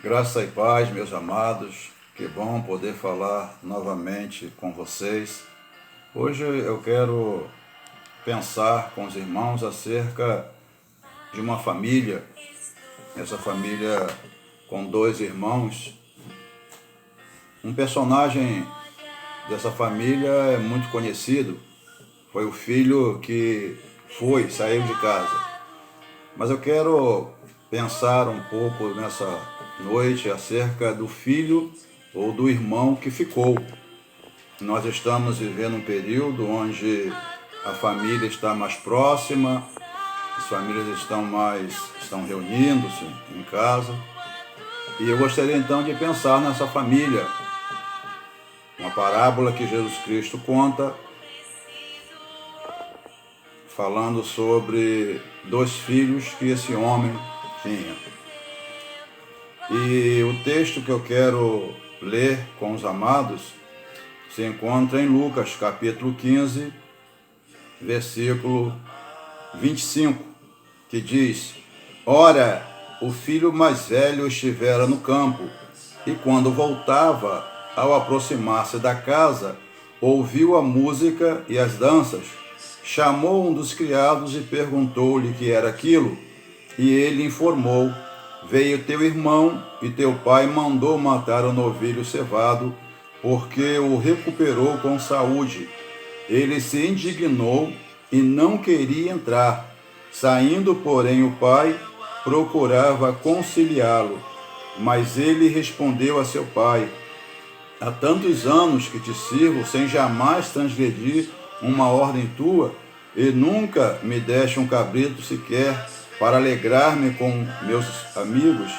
Graça e paz, meus amados. Que bom poder falar novamente com vocês. Hoje eu quero pensar com os irmãos acerca de uma família. Essa família com dois irmãos. Um personagem dessa família é muito conhecido. Foi o filho que saiu de casa. Mas eu quero pensar um pouco nessa noite acerca do filho ou do irmão que ficou. Nós estamos vivendo um período onde a família está mais próxima, as famílias estão reunindo-se em casa. E eu gostaria então de pensar nessa família, uma parábola que Jesus Cristo conta, falando sobre dois filhos que esse homem tinha. E o texto que eu quero ler com os amados se encontra em Lucas, capítulo 15, versículo 25, que diz: Ora, o filho mais velho estivera no campo, e quando voltava, ao aproximar-se da casa, ouviu a música e as danças. Chamou um dos criados e perguntou-lhe que era aquilo. E ele informou: Veio teu irmão e teu pai mandou matar o novilho cevado, porque o recuperou com saúde. Ele se indignou e não queria entrar. Saindo, porém, o pai procurava conciliá-lo. Mas ele respondeu a seu pai: Há tantos anos que te sirvo sem jamais transgredir uma ordem tua, e nunca me deste um cabrito sequer para alegrar-me com meus amigos.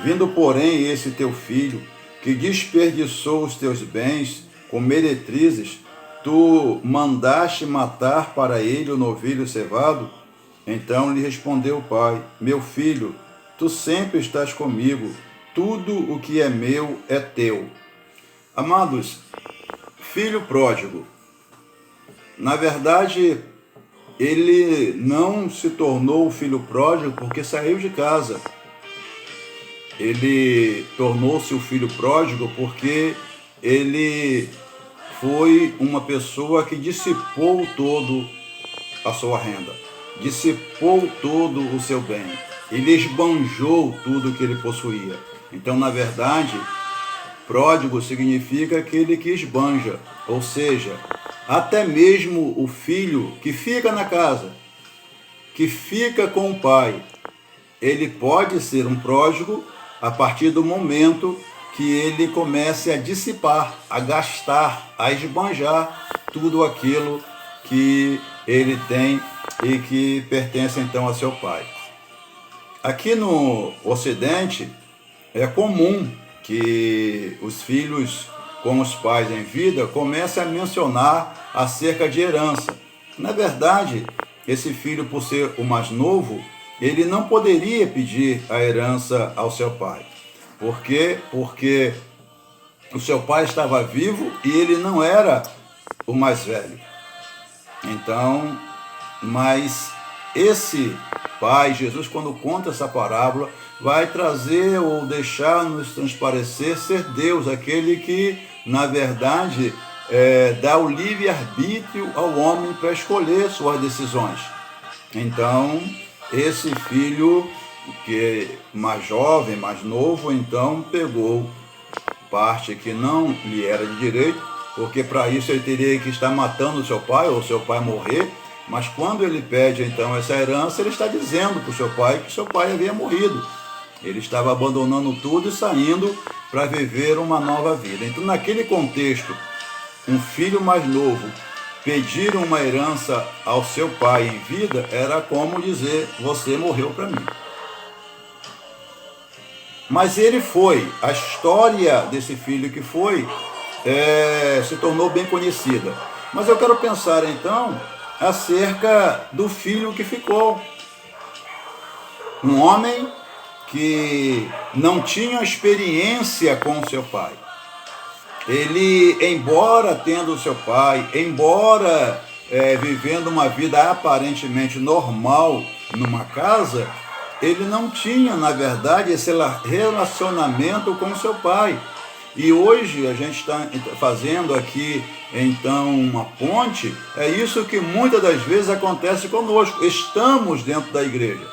Vindo, porém, esse teu filho, que desperdiçou os teus bens com meretrizes, tu mandaste matar para ele o novilho cevado? Então lhe respondeu o pai: Meu filho, tu sempre estás comigo, tudo o que é meu é teu. Amados, filho pródigo, na verdade, ele não se tornou filho pródigo porque saiu de casa. Ele tornou-se o filho pródigo porque ele foi uma pessoa que dissipou todo a sua renda, dissipou todo o seu bem, ele esbanjou tudo que ele possuía. Então, na verdade, pródigo significa aquele que esbanja, ou seja, até mesmo o filho que fica na casa, que fica com o pai, ele pode ser um pródigo a partir do momento que ele comece a dissipar, a gastar, a esbanjar tudo aquilo que ele tem e que pertence então a seu pai. Aqui no Ocidente é comum que os filhos com os pais em vida comecem a mencionar acerca de herança. Na verdade, esse filho, por ser o mais novo, ele não poderia pedir a herança ao seu pai. Por quê? Porque o seu pai estava vivo e ele não era o mais velho. Então, mas esse pai, Jesus, quando conta essa parábola, vai trazer ou deixar-nos transparecer ser Deus, aquele que, na verdade, dá o livre-arbítrio ao homem para escolher suas decisões. Então, esse filho, que é mais jovem, mais novo, então pegou parte que não lhe era de direito, porque para isso ele teria que estar matando o seu pai, ou seu pai morrer. Mas quando ele pede então essa herança, ele está dizendo para o seu pai que seu pai havia morrido. Ele estava abandonando tudo e saindo para viver uma nova vida. Então, naquele contexto, um filho mais novo pedir uma herança ao seu pai em vida era como dizer: você morreu para mim. Mas ele foi, a história desse filho que foi, se tornou bem conhecida. Mas eu quero pensar então acerca do filho que ficou. Um homem que não tinha experiência com seu pai. Ele, embora tendo seu pai, vivendo uma vida aparentemente normal numa casa, ele não tinha, na verdade, esse relacionamento com seu pai. E hoje a gente está fazendo aqui, então, uma ponte. É isso que muitas das vezes acontece conosco. Estamos dentro da igreja,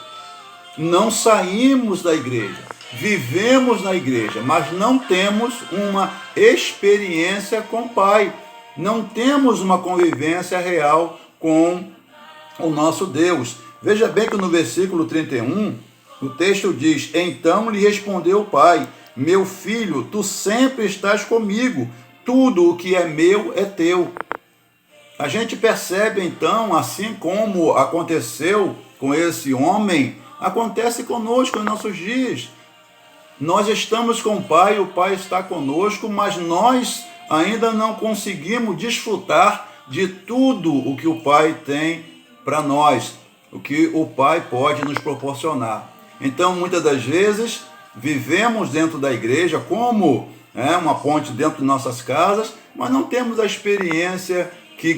não saímos da igreja, vivemos na igreja, mas não temos uma experiência com o Pai, não temos uma convivência real com o nosso Deus. Veja bem que no versículo 31, o texto diz: então lhe respondeu o pai: meu filho, tu sempre estás comigo, tudo o que é meu é teu. A gente percebe então, assim como aconteceu com esse homem, acontece conosco em nossos dias. Nós estamos com o Pai está conosco, mas nós ainda não conseguimos desfrutar de tudo o que o Pai tem para nós, o que o Pai pode nos proporcionar. Então, muitas das vezes, vivemos dentro da igreja como uma ponte dentro de nossas casas, mas não temos a experiência que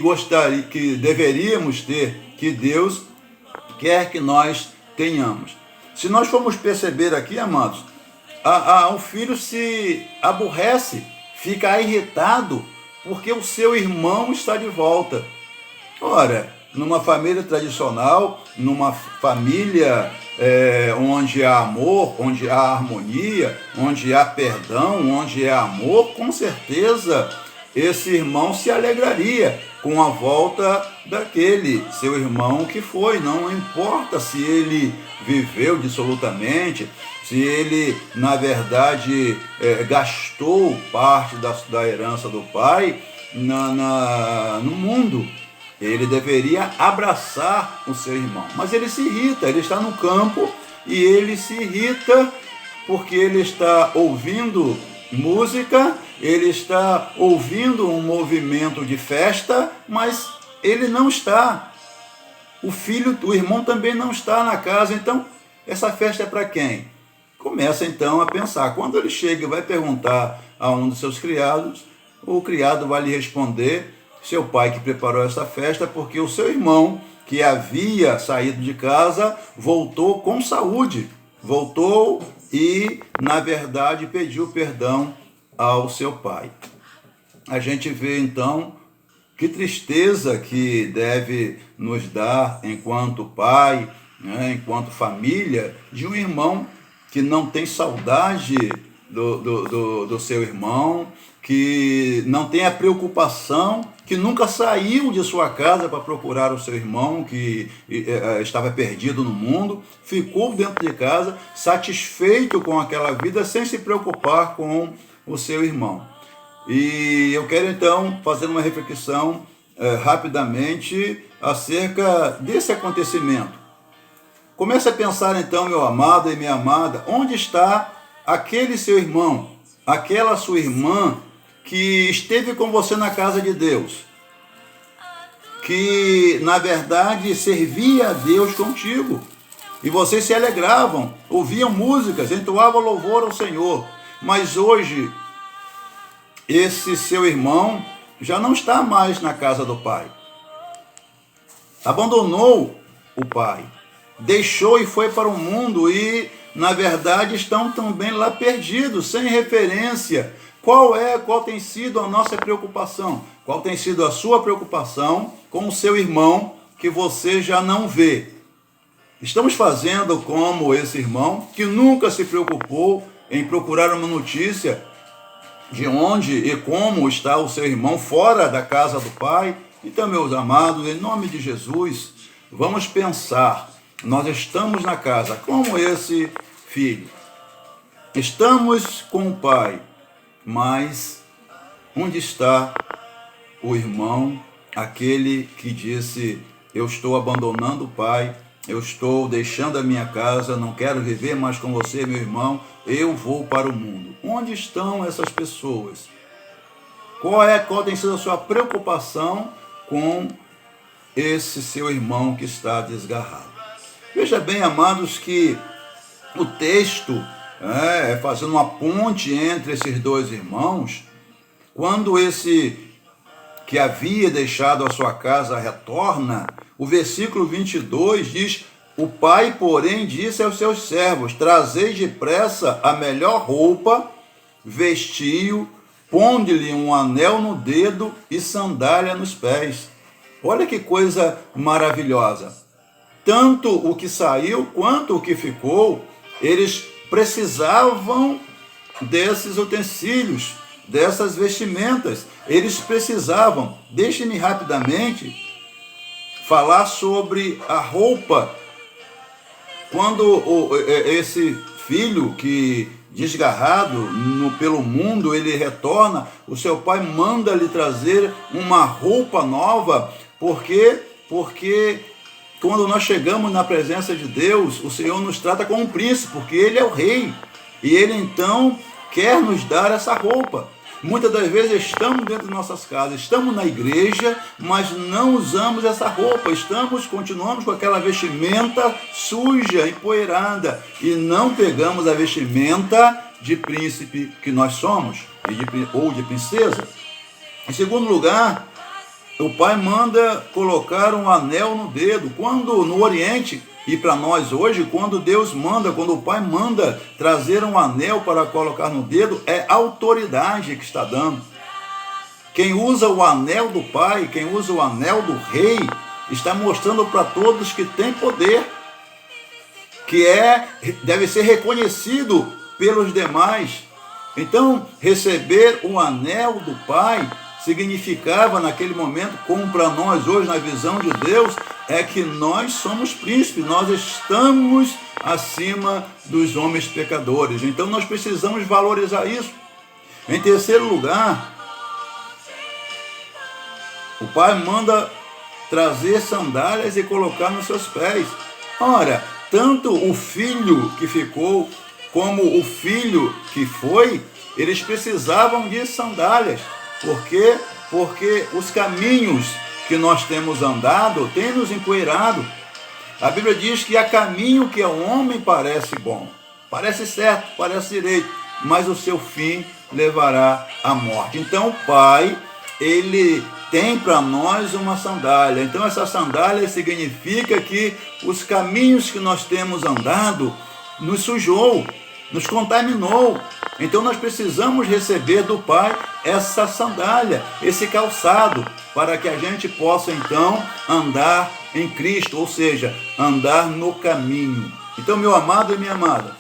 deveríamos ter, que Deus quer que nós tenhamos. Se nós formos perceber aqui, amados, o filho se aborrece, fica irritado, porque o seu irmão está de volta. Ora, numa família tradicional, numa família onde há amor, onde há harmonia, onde há perdão, onde há amor, com certeza esse irmão se alegraria com a volta daquele seu irmão que foi. Não importa se ele viveu dissolutamente, se ele, na verdade, gastou parte da herança do pai no mundo. Ele deveria abraçar o seu irmão. Mas ele se irrita, ele está no campo e ele se irrita porque ele está ouvindo música, ele está ouvindo um movimento de festa, mas ele não está. O irmão também não está na casa. Então, essa festa é para quem? Começa então a pensar. Quando ele chega e vai perguntar a um dos seus criados, o criado vai lhe responder: seu pai que preparou essa festa, porque o seu irmão, que havia saído de casa, voltou com saúde. Voltou e, na verdade, pediu perdão ao seu pai. A gente vê, então, que tristeza que deve nos dar, enquanto pai, enquanto família, de um irmão que não tem saudade do seu irmão, que não tem a preocupação, que nunca saiu de sua casa para procurar o seu irmão, que estava perdido no mundo, ficou dentro de casa, satisfeito com aquela vida, sem se preocupar com o seu irmão. E eu quero então fazer uma reflexão rapidamente acerca desse acontecimento. Comece a pensar então, meu amado e minha amada, onde está aquele seu irmão, aquela sua irmã que esteve com você na casa de Deus, que na verdade servia a Deus contigo, e vocês se alegravam, ouviam músicas, entoavam louvor ao Senhor. Mas hoje esse seu irmão já não está mais na casa do pai, abandonou o pai, deixou e foi para o mundo, e na verdade estão também lá perdidos, sem referência. Qual tem sido a nossa preocupação? Qual tem sido a sua preocupação com o seu irmão que você já não vê? Estamos fazendo como esse irmão que nunca se preocupou em procurar uma notícia de onde e como está o seu irmão fora da casa do pai? Então, meus amados, em nome de Jesus, vamos pensar. Nós estamos na casa como esse filho. Estamos com o pai, mas onde está o irmão, aquele que disse: eu estou abandonando o pai, eu estou deixando a minha casa, não quero viver mais com você, meu irmão, eu vou para o mundo. Onde estão essas pessoas? Qual tem sido a sua preocupação com esse seu irmão que está desgarrado? Veja bem, amados, que o texto fazendo uma ponte entre esses dois irmãos. Quando esse que havia deixado a sua casa retorna, o versículo 22 diz: O pai, porém, disse aos seus servos: trazei depressa a melhor roupa, vestiu, ponde-lhe um anel no dedo e sandália nos pés. Olha que coisa maravilhosa. Tanto o que saiu quanto o que ficou, eles precisavam desses utensílios, dessas vestimentas. Eles precisavam. Deixe-me rapidamente falar sobre a roupa. Quando esse filho que desgarrado pelo mundo, ele retorna, o seu pai manda lhe trazer uma roupa nova. Por quê? Porque quando nós chegamos na presença de Deus, o Senhor nos trata como um príncipe, porque Ele é o rei. E Ele então quer nos dar essa roupa. Muitas das vezes estamos dentro de nossas casas, estamos na igreja, mas não usamos essa roupa. Continuamos com aquela vestimenta suja, empoeirada, e não pegamos a vestimenta de príncipe que nós somos, ou de princesa. Em segundo lugar, o pai manda colocar um anel no dedo. Quando no Oriente, e para nós hoje, quando o pai manda trazer um anel para colocar no dedo, é autoridade que está dando. Quem usa o anel do pai, quem usa o anel do rei, está mostrando para todos que tem poder, que deve ser reconhecido pelos demais. Então, receber o anel do pai significava naquele momento, como para nós hoje na visão de Deus, é que nós somos príncipes, nós estamos acima dos homens pecadores. Então nós precisamos valorizar isso. Em terceiro lugar, o pai manda trazer sandálias e colocar nos seus pés. Ora, tanto o filho que ficou como o filho que foi, eles precisavam de sandálias. Por quê? Porque os caminhos que nós temos andado têm nos empoeirado. A Bíblia diz que há caminho que ao homem parece bom, parece certo, parece direito, mas o seu fim levará à morte. Então o Pai, Ele tem para nós uma sandália. Então essa sandália significa que os caminhos que nós temos andado nos sujou, nos contaminou. Então nós precisamos receber do Pai essa sandália, esse calçado, para que a gente possa então andar em Cristo, ou seja, andar no caminho. Então, meu amado e minha amada,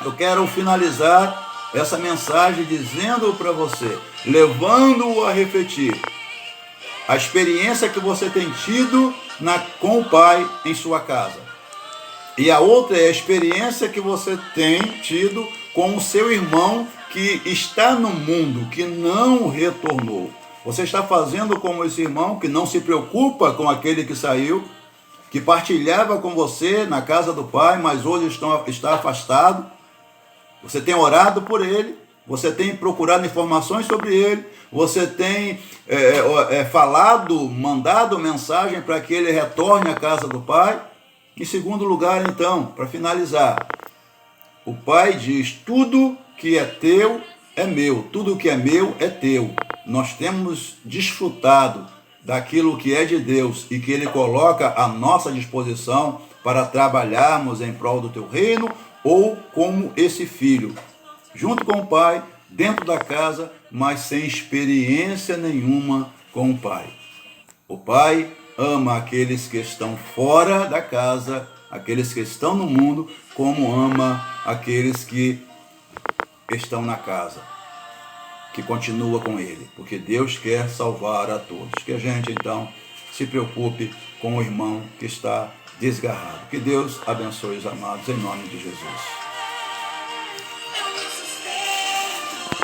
eu quero finalizar essa mensagem dizendo para você, levando-o a refletir a experiência que você tem tido com o Pai em sua casa. E a outra é a experiência que você tem tido com o seu irmão que está no mundo, que não retornou. Você está fazendo como esse irmão que não se preocupa com aquele que saiu, que partilhava com você na casa do Pai, mas hoje está afastado. Você tem orado por ele, você tem procurado informações sobre ele, você tem mandado mensagem para que ele retorne à casa do Pai. Em segundo lugar, então, para finalizar, o Pai diz, tudo que é teu é meu, tudo que é meu é teu. Nós temos desfrutado daquilo que é de Deus e que Ele coloca à nossa disposição para trabalharmos em prol do teu reino, ou como esse filho, junto com o Pai, dentro da casa, mas sem experiência nenhuma com o Pai. O Pai ama aqueles que estão fora da casa, aqueles que estão no mundo, como ama aqueles que estão na casa, que continua com Ele, porque Deus quer salvar a todos. Que a gente, então, se preocupe com o irmão que está desgarrado. Que Deus abençoe os amados, em nome de Jesus.